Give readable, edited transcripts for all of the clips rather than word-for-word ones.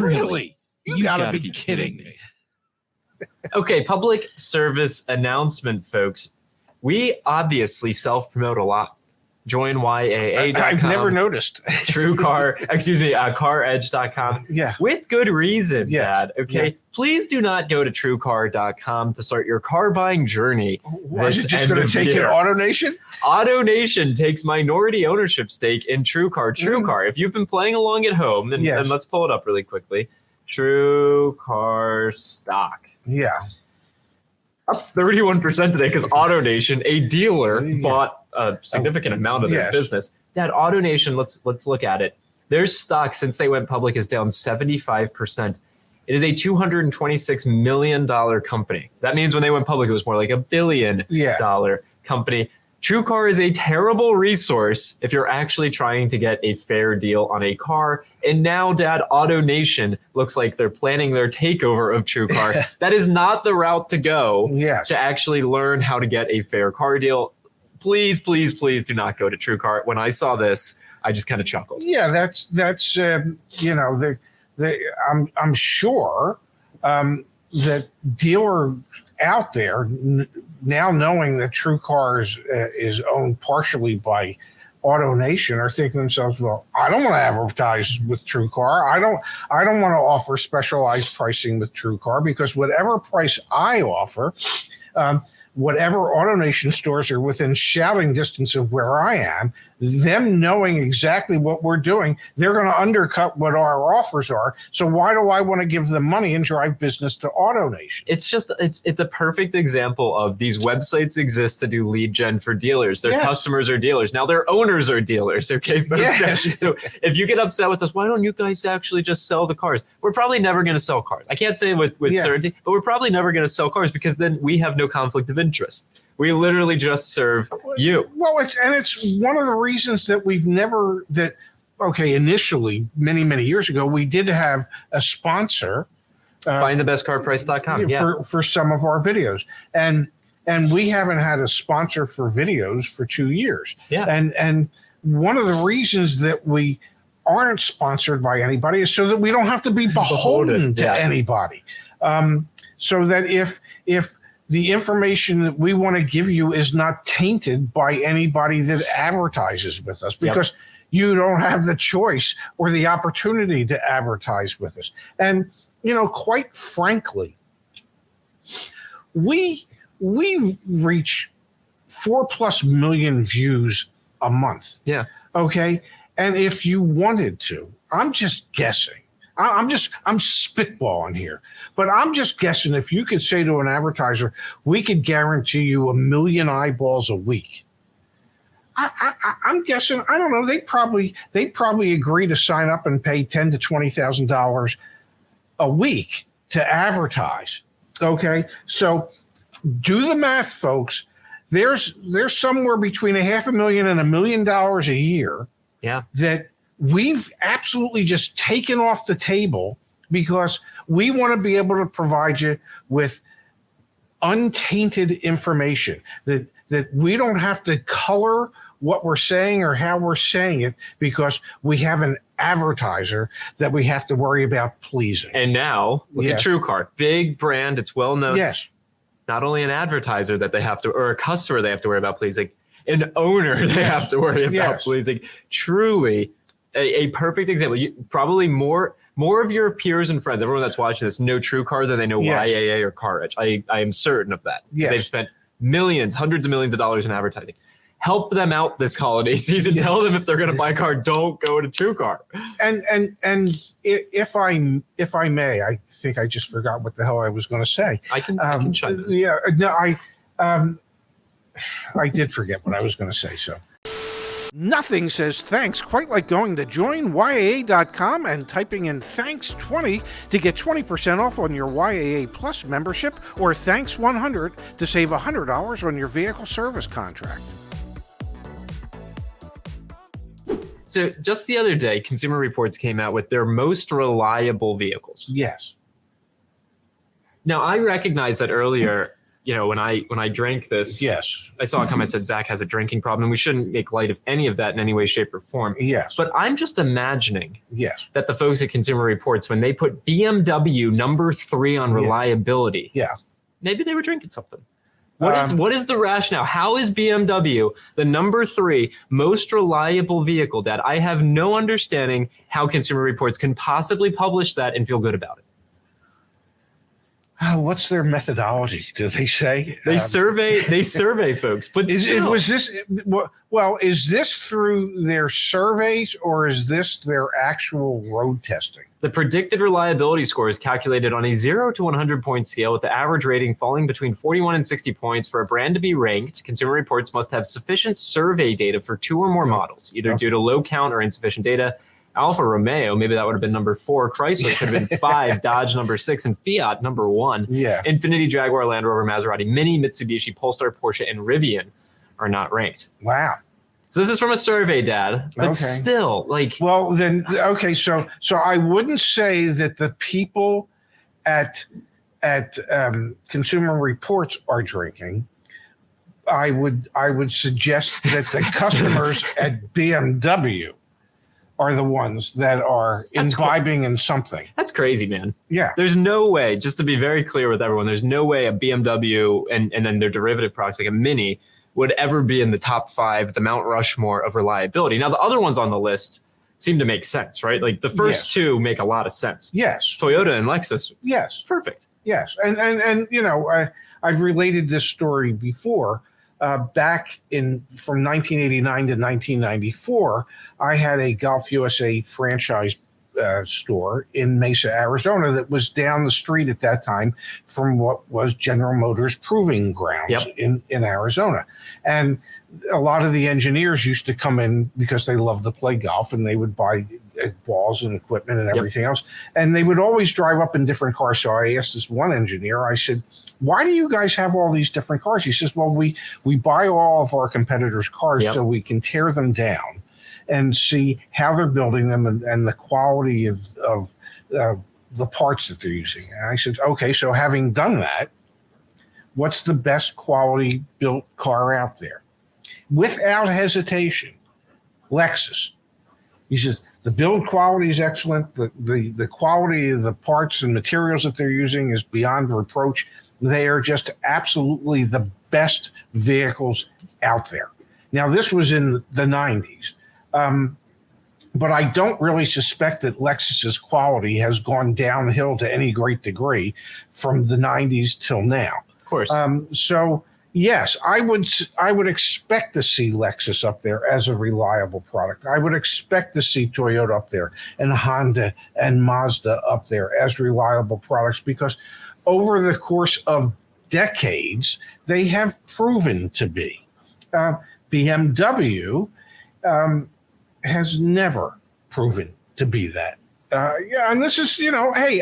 Really? You gotta be kidding me. Okay, public service announcement, folks. We obviously self-promote a lot. Join YAA.com. I've never noticed. TrueCar, CarEdge.com. Yeah. With good reason, Yes. Dad. Okay. Yeah. Please do not go to TrueCar.com to start your car buying journey. Was it just going to take it AutoNation? AutoNation takes minority ownership stake in TrueCar. TrueCar, if you've been playing along at home, and let's pull it up really quickly. TrueCar stock. Yeah. Up 31% today because AutoNation, a dealer, bought a significant amount of their business. That AutoNation, let's look at it. Their stock since they went public is down 75%. It is a $226 million company. That means when they went public, it was more like $1 billion company. TrueCar is a terrible resource if you're actually trying to get a fair deal on a car. And now, Dad, AutoNation looks like they're planning their takeover of TrueCar. That is not the route to go to actually learn how to get a fair car deal. Please, please, please do not go to TrueCar. When I saw this, I just kind of chuckled. Yeah, that's you know, I'm sure that dealer out there now knowing that TrueCar is owned partially by AutoNation are thinking to themselves, well, I don't want to advertise with TrueCar. I don't want to offer specialized pricing with TrueCar because whatever price I offer, whatever AutoNation stores are within shouting distance of where I am, them knowing exactly what we're doing, they're going to undercut what our offers are. So why do I want to give them money and drive business to AutoNation? It's a perfect example of these websites exist to do lead gen for dealers. Their customers are dealers. Now their owners are dealers. Okay, folks? Yes. So if you get upset with us, why don't you guys actually just sell the cars? We're probably never going to sell cars. I can't say with certainty, but we're probably never going to sell cars because then we have no conflict of interest. We literally just serve you. Well, it's one of the reasons that we've never initially many years ago we did have a sponsor, findthebestcarprice.com for some of our videos, and we haven't had a sponsor for videos for 2 years. And one of the reasons that we aren't sponsored by anybody is so that we don't have to be beholden to anybody. So that if the information that we want to give you is not tainted by anybody that advertises with us, because you don't have the choice or the opportunity to advertise with us. And, you know, quite frankly, we reach 4+ million views a month. Yeah. Okay. And if you wanted to, I'm just guessing. I'm spitballing here, but I'm just guessing if you could say to an advertiser, we could guarantee you 1 million eyeballs a week. I'm guessing, I don't know, they probably agree to sign up and pay $10,000 to $20,000 a week to advertise. Okay. So do the math, folks. There's somewhere between $500,000 and $1 million a year. Yeah. That we've absolutely just taken off the table because we want to be able to provide you with untainted information, that we don't have to color what we're saying or how we're saying it because we have an advertiser that we have to worry about pleasing. And now look at TrueCar, big brand. It's well known. Yes. Not only an advertiser that they have to, or a customer they have to worry about pleasing, an owner they have to worry about pleasing. Truly a perfect example. You, probably more of your peers and friends, everyone that's watching this, know TrueCar than they know YAA or CarEdge. I am certain of that. Yes. They've spent millions, hundreds of millions of dollars in advertising. Help them out this holiday season. Tell them if they're going to buy a car, don't go to TrueCar. And if I may, I think I just forgot what the hell I was going to say. I can chime in. Yeah, no, I did forget what I was going to say. So. Nothing says thanks quite like going to joinyaa.com and typing in thanks20 to get 20% off on your YAA Plus membership, or thanks 100 to save $100 on your vehicle service contract. So just the other day, Consumer Reports came out with their most reliable vehicles. Yes. Now, I recognize that earlier when I drank this, yes, I saw a comment that said Zach has a drinking problem, and we shouldn't make light of any of that in any way, shape, or form. yes, But I'm just imagining yes, that the folks at Consumer Reports, when they put BMW number 3 on reliability, maybe they were drinking something. What is the rationale? How is BMW the number 3 most reliable vehicle, Dad? I have no understanding how Consumer Reports can possibly publish that and feel good about it. What's their methodology? Do they say they survey folks? But is this through their surveys or is this their actual road testing? The predicted reliability score is calculated on a 0 to 100 point scale, with the average rating falling between 41 and 60 points. For a brand to be ranked, Consumer Reports must have sufficient survey data for 2 or more models, either due to low count or insufficient data. Alfa Romeo, maybe that would have been number 4. Chrysler could have been 5. Dodge number 6, and Fiat number 1. Yeah. Infiniti, Jaguar, Land Rover, Maserati, Mini, Mitsubishi, Polestar, Porsche, and Rivian are not ranked. Wow. So this is from a survey, Dad. But still, well, then, okay. So I wouldn't say that the people at Consumer Reports are drinking. I would suggest that the customers at BMW are the ones that are imbibing in something. That's crazy, man. Yeah. There's no way, just to be very clear with everyone, there's no way a BMW and then their derivative products like a Mini would ever be in the top 5, the Mount Rushmore of reliability. Now, the other ones on the list seem to make sense, right? Like the first 2 make a lot of sense. Yes. Toyota and Lexus. Yes. Perfect. Yes. And I've related this story before. Back from 1989 to 1994, I had a Golf USA franchise store in Mesa, Arizona that was down the street at that time from what was General Motors Proving Grounds in Arizona. And a lot of the engineers used to come in because they loved to play golf, and they would buy balls and equipment and everything else. And they would always drive up in different cars. So I asked this one engineer, I said, why do you guys have all these different cars? He says, well, we buy all of our competitors' cars so we can tear them down and see how they're building them and the quality of the parts that they're using. And I said, okay, so having done that, what's the best quality built car out there? Without hesitation, Lexus. He says, the build quality is excellent. The quality of the parts and materials that they're using is beyond reproach. They are just absolutely the best vehicles out there. Now, this was in the 90s. But I don't really suspect that Lexus's quality has gone downhill to any great degree from the 90s till now. Of course. So, yes, I would expect to see Lexus up there as a reliable product. I would expect to see Toyota up there and Honda and Mazda up there as reliable products because over the course of decades, they have proven to be. BMW has never proven to be that. And this is, hey,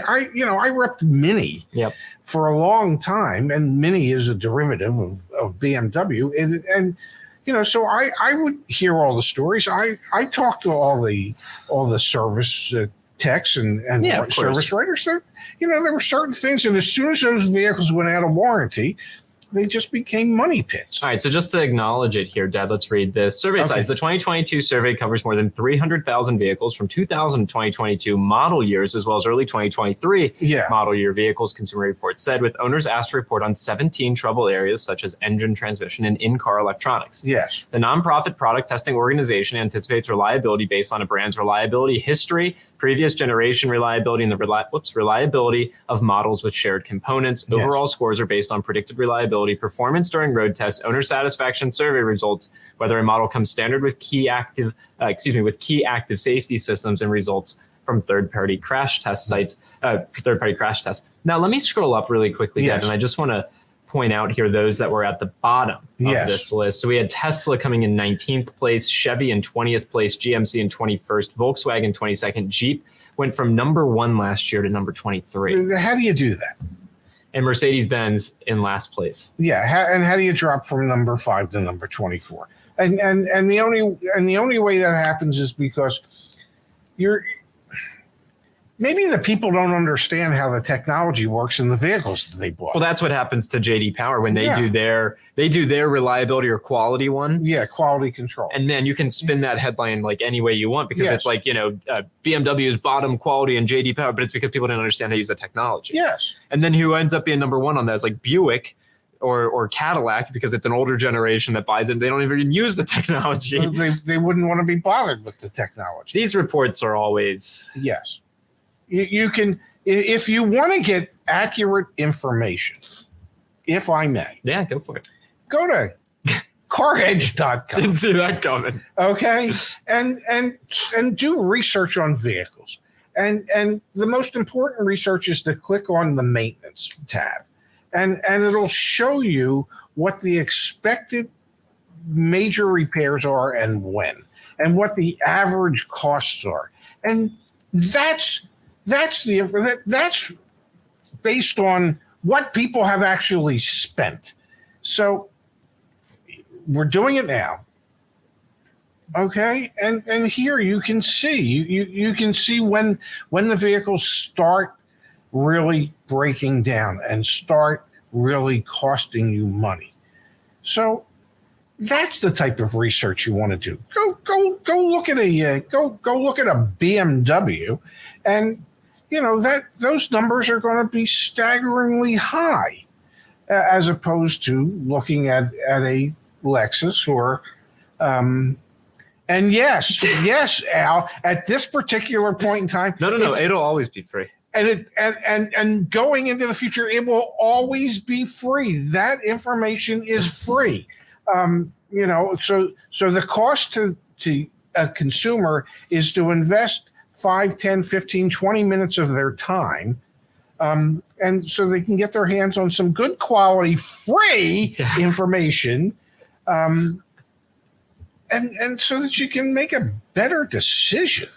I repped Mini for a long time, and Mini is a derivative of BMW. And so I would hear all the stories. I talked to all the service techs and service writers. There were certain things, and as soon as those vehicles went out of warranty, they just became money pits. All right, so just to acknowledge it here, Dad, let's read this. Survey size. The 2022 survey covers more than 300,000 vehicles from 2000 to 2022 model years, as well as early 2023 model year vehicles, Consumer Reports said, with owners asked to report on 17 trouble areas such as engine, transmission, and in-car electronics. Yes. The nonprofit product testing organization anticipates reliability based on a brand's reliability history, previous generation reliability, and the reliability of models with shared components. Overall scores are based on predicted reliability, performance during road tests, owner satisfaction survey results, whether a model comes standard with key active safety systems, and results from third-party crash test sites, third-party crash tests. Now, let me scroll up really quickly, Dad, and I just want to point out here those that were at the bottom of this list. So we had Tesla coming in 19th place, Chevy in 20th place, GMC in 21st, Volkswagen 22nd, Jeep went from number 1 last year to number 23. How do you do that? And Mercedes-Benz in last place. Yeah, and how do you drop from number 5 to number 24? And the only way that happens is because you're maybe the people don't understand how the technology works in the vehicles that they bought. Well, that's what happens to JD Power when they do their reliability or quality one. Yeah, quality control. And man, you can spin that headline like any way you want because it's like, BMW's bottom quality in JD Power, but it's because people didn't understand how to use the technology. Yes. And then who ends up being number one on that is like Buick or Cadillac, because it's an older generation that buys it. They don't even use the technology. They wouldn't want to be bothered with the technology. These reports are always. Yes. You can, if you want to get accurate information, if I may. Yeah, go for it. Go to CarEdge.com. Didn't see that coming. Okay. And do research on vehicles. And the most important research is to click on the maintenance tab. And it'll show you what the expected major repairs are and when, and what the average costs are. And that's based on what people have actually spent. So we're doing it now. Okay. And here you can see, you can see when the vehicles start really breaking down and start really costing you money. So that's the type of research you want to do. Go look at a BMW, and those numbers are going to be staggeringly high, as opposed to looking at a Lexus or and yes, Al, at this particular point in time, no, it'll always be free. And going into the future, it will always be free. That information is free. So the cost to a consumer is to invest 5, 10, 15, 20 minutes of their time. And so they can get their hands on some good quality free information. And so that you can make a better decision.